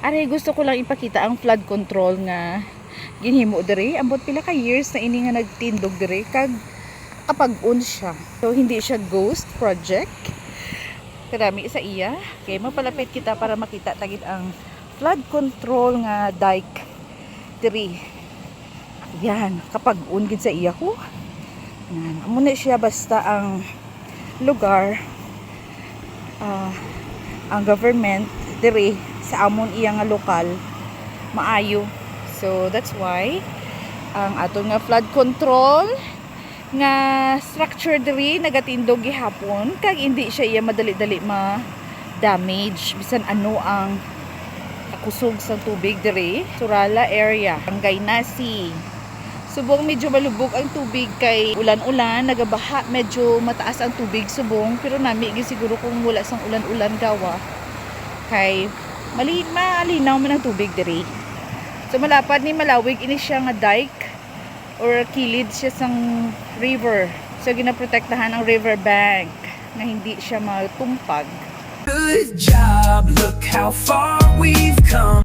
Aray, gusto ko lang ipakita ang flood control nga ginhimo diri. Ambot pila ka years na ini nga nagtindog diri kag kapag-un siya. So hindi siya ghost project. Karami sa iya. Okay, mapalapit kita para makita tagid ang flood control nga dike diri. Yan, kapag-un gid sa iya ko. Yan, amo na siya basta ang lugar ang government diri sa amon iya nga lokal maayo. So that's why ang aton nga flood control nga structure diri nagatindog gihapon kag hindi siya iya madali-dali ma-damage bisan ano ang kusog sa tubig diri. Surala area, Barangay Nasi. Subong medyo malubog ang tubig kay ulan-ulan, nagabaha, medyo mataas ang tubig subong, pero nami siguro kung wala sang ulan-ulan gawa kay malinaw man ang tubig diri. So malapad ni malawig ini siya nga dike or kilid siya sang river. So ginaprotektahan ang river bank na hindi siya matumpag. Good job, look how far we've come.